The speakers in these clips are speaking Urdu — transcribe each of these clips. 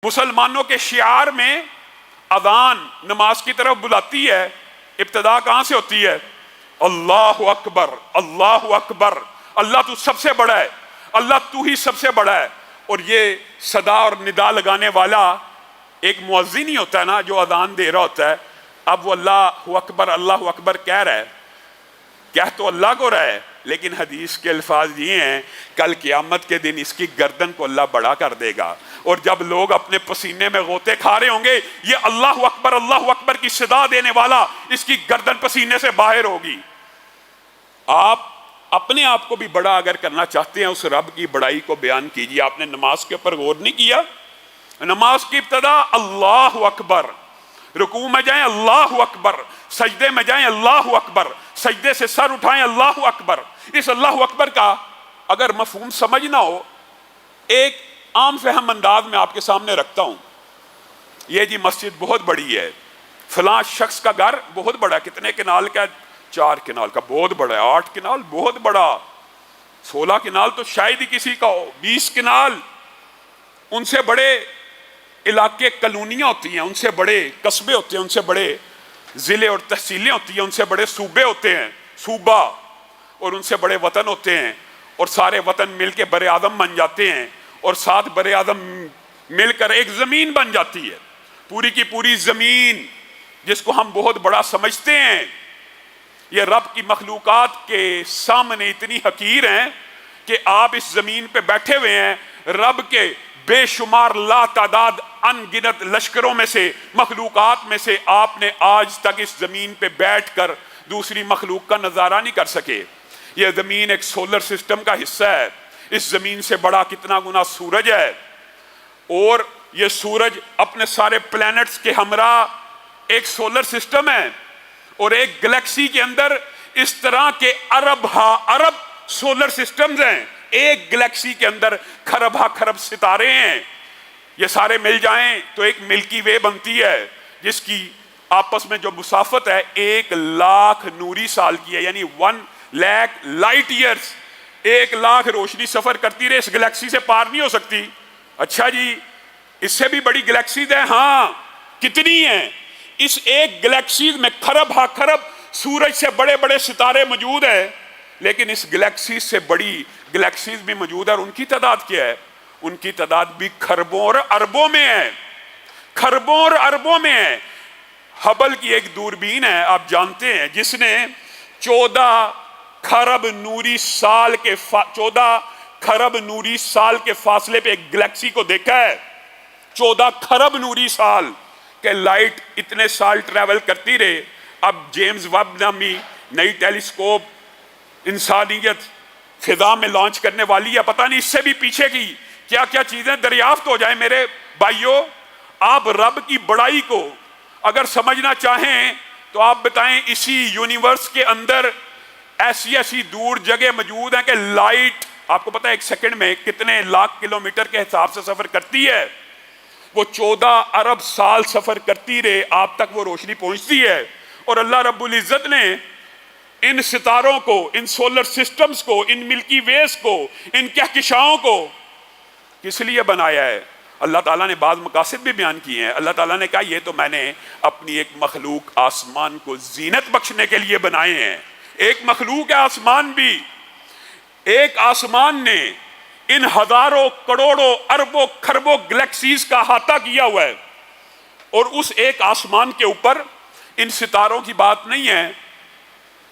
مسلمانوں کے شعار میں اذان نماز کی طرف بلاتی ہے، ابتدا کہاں سے ہوتی ہے؟ اللہ اکبر، اللہ اکبر، اللہ تو سب سے بڑا ہے، اللہ تو ہی سب سے بڑا ہے۔ اور یہ صدا اور ندا لگانے والا ایک مؤذن ہی ہوتا ہے نا، جو اذان دے رہا ہوتا ہے۔ اب وہ اللہ اکبر کہہ رہا ہے، کہہ تو اللہ کو رہا ہے، لیکن حدیث کے الفاظ یہ ہیں کل قیامت کے دن اس کی گردن کو اللہ بڑا کر دے گا، اور جب لوگ اپنے پسینے میں غوطے کھا رہے ہوں گے، یہ اللہ اکبر کی صدا دینے والا اس کی گردن پسینے سے باہر ہوگی۔ آپ اپنے آپ کو بھی بڑا اگر کرنا چاہتے ہیں، اس رب کی بڑائی کو بیان کیجیے۔ آپ نے نماز کے اوپر غور نہیں کیا؟ نماز کی ابتدا اللہ اکبر، رکوع میں جائیں اللہ اکبر، سجدے میں جائیں اللہ اکبر، سجدے سے سر اٹھائیں اللہ اکبر۔ اس اللہ اکبر کا اگر مفہوم سمجھنا ہو، ایک عام فہم انداز میں آپ کے سامنے رکھتا ہوں۔ یہ جی مسجد بہت بڑی ہے، فلاں شخص کا گھر بہت بڑا، کتنے کنال کا؟ 4 کنال کا، بہت بڑا ہے۔ 8 کنال بہت بڑا، 16 کنال تو شاید ہی کسی کا ہو، 20 کنال۔ ان سے بڑے علاقے کالونیاں ہوتی ہیں، ان سے بڑے قصبے ہوتے ہیں، ان سے بڑے ضلع اور تحصیلیں ہوتی ہیں، ان سے بڑے صوبے ہوتے ہیں، صوبہ، اور ان سے بڑے وطن ہوتے ہیں، اور سارے وطن مل کے بر اعظم بن جاتے ہیں، اور ساتھ بر اعظم مل کر ایک زمین بن جاتی ہے۔ پوری کی پوری زمین جس کو ہم بہت بڑا سمجھتے ہیں، یہ رب کی مخلوقات کے سامنے اتنی حقیر ہیں کہ آپ اس زمین پہ بیٹھے ہوئے ہیں، رب کے بے شمار لا تعداد ان گنت لشکروں میں سے، مخلوقات میں سے آپ نے آج تک اس زمین پہ بیٹھ کر دوسری مخلوق کا نظارہ نہیں کر سکے۔ یہ زمین ایک سولر سسٹم کا حصہ ہے، اس زمین سے بڑا کتنا گنا سورج ہے، اور یہ سورج اپنے سارے پلینٹس کے ہمراہ ایک سولر سسٹم ہے، اور ایک گلیکسی کے اندر اس طرح کے ارب سولر سسٹمز ہیں، ایک گلیکسی کے اندر خرب ستارے ہیں۔ یہ سارے مل جائیں تو ایک ملکی وے بنتی ہے، جس کی آپس میں جو مسافت ہے 1,00,000 نوری سال کی ہے، یعنی 1,00,000 لائٹ ایئرز، 1,00,000 روشنی سفر کرتی رہے، اس گلیکسی سے پار نہیں ہو سکتی۔ اچھا جی، اس سے بھی بڑی گلیکسیز ہیں، ہاں کتنی ہیں؟ اس ایک گلیکسیز میں خرب سورج سے بڑے بڑے ستارے موجود ہیں، لیکن اس گلیکسیز سے بڑی گلیکسیز بھی موجود ہے، اور ان کی تعداد کیا ہے؟ ان کی تعداد بھی خربوں اور اربوں میں ہے، خربوں اور اربوں میں ہے۔ ہبل کی ایک دوربین ہے، آپ جانتے ہیں، جس نے 14 خرب نوری سال کے فاصلے پہ ایک گلیکسی کو دیکھا ہے۔ 14 خرب نوری سال کہ لائٹ اتنے سال ٹریول کرتی رہے۔ اب جیمز ویب نامی نئی ٹیلیسکوپ انسانیت فضا میں لانچ کرنے والی ہے، پتہ نہیں اس سے بھی پیچھے کی کیا کیا چیزیں دریافت ہو جائیں۔ میرے بھائیوں، آپ رب کی بڑائی کو اگر سمجھنا چاہیں تو آپ بتائیں اسی یونیورس کے اندر ایسی دور جگہ موجود ہیں کہ لائٹ، آپ کو پتہ ہے 1 سیکنڈ میں کتنے لاکھ کلومیٹر کے حساب سے سفر کرتی ہے؟ وہ 14 ارب سال سفر کرتی رہے، آپ تک وہ روشنی پہنچتی ہے۔ اور اللہ رب العزت نے ان ستاروں کو، ان سولر سسٹمز کو، ان ملکی ویز کو، ان کہکشاؤں کو کس لیے بنایا ہے؟ اللہ تعالیٰ نے بعض مقاصد بھی بیان کیے ہیں۔ اللہ تعالیٰ نے کہا یہ تو میں نے اپنی ایک مخلوق آسمان کو زینت بخشنے کے لیے بنائے ہیں۔ ایک مخلوق ہے آسمان بھی، ایک آسمان نے ان ہزاروں کروڑوں اربوں خربوں گلیکسیز کا احاطہ کیا ہوا ہے، اور اس ایک آسمان کے اوپر ان ستاروں کی بات نہیں ہے،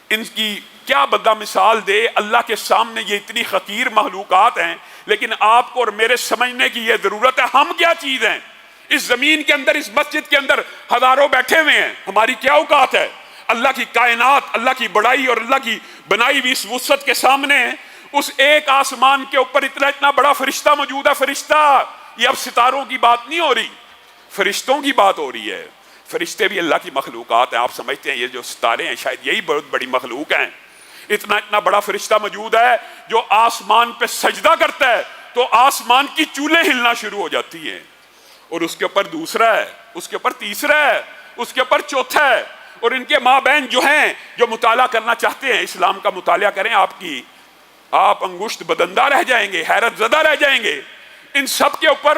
ان کی کیا بندہ مثال دے۔ اللہ کے سامنے یہ اتنی حقیر مخلوقات ہیں، لیکن آپ کو اور میرے سمجھنے کی یہ ضرورت ہے، ہم کیا چیز ہیں؟ اس زمین کے اندر، اس مسجد کے اندر ہزاروں بیٹھے ہوئے ہیں، ہماری کیا اوقات ہے؟ اللہ کی کائنات، اللہ کی بڑائی اور اللہ کی بنائی ہوئی اس وسعت کے سامنے اس ایک آسمان کے اوپر اتنا بڑا فرشتہ موجود ہے۔ فرشتہ، یہ اب ستاروں کی بات نہیں ہو رہی، فرشتوں کی بات ہو رہی ہے۔ فرشتے بھی اللہ کی مخلوقات ہیں۔ آپ سمجھتے ہیں یہ جو ستارے ہیں شاید یہی بہت بڑی مخلوق ہیں؟ اتنا بڑا فرشتہ موجود ہے جو آسمان پہ سجدہ کرتا ہے تو آسمان کی چولیں ہلنا شروع ہو جاتی ہیں، اور اس کے اوپر دوسرا ہے، اس کے اوپر تیسرا ہے، اس کے اوپر چوتھا ہے، اور ان کے مابین جو ہیں، جو مطالعہ کرنا چاہتے ہیں اسلام کا مطالعہ کریں، آپ انگشت بدندہ رہ جائیں گے، حیرت زدہ رہ جائیں گے۔ ان سب کے اوپر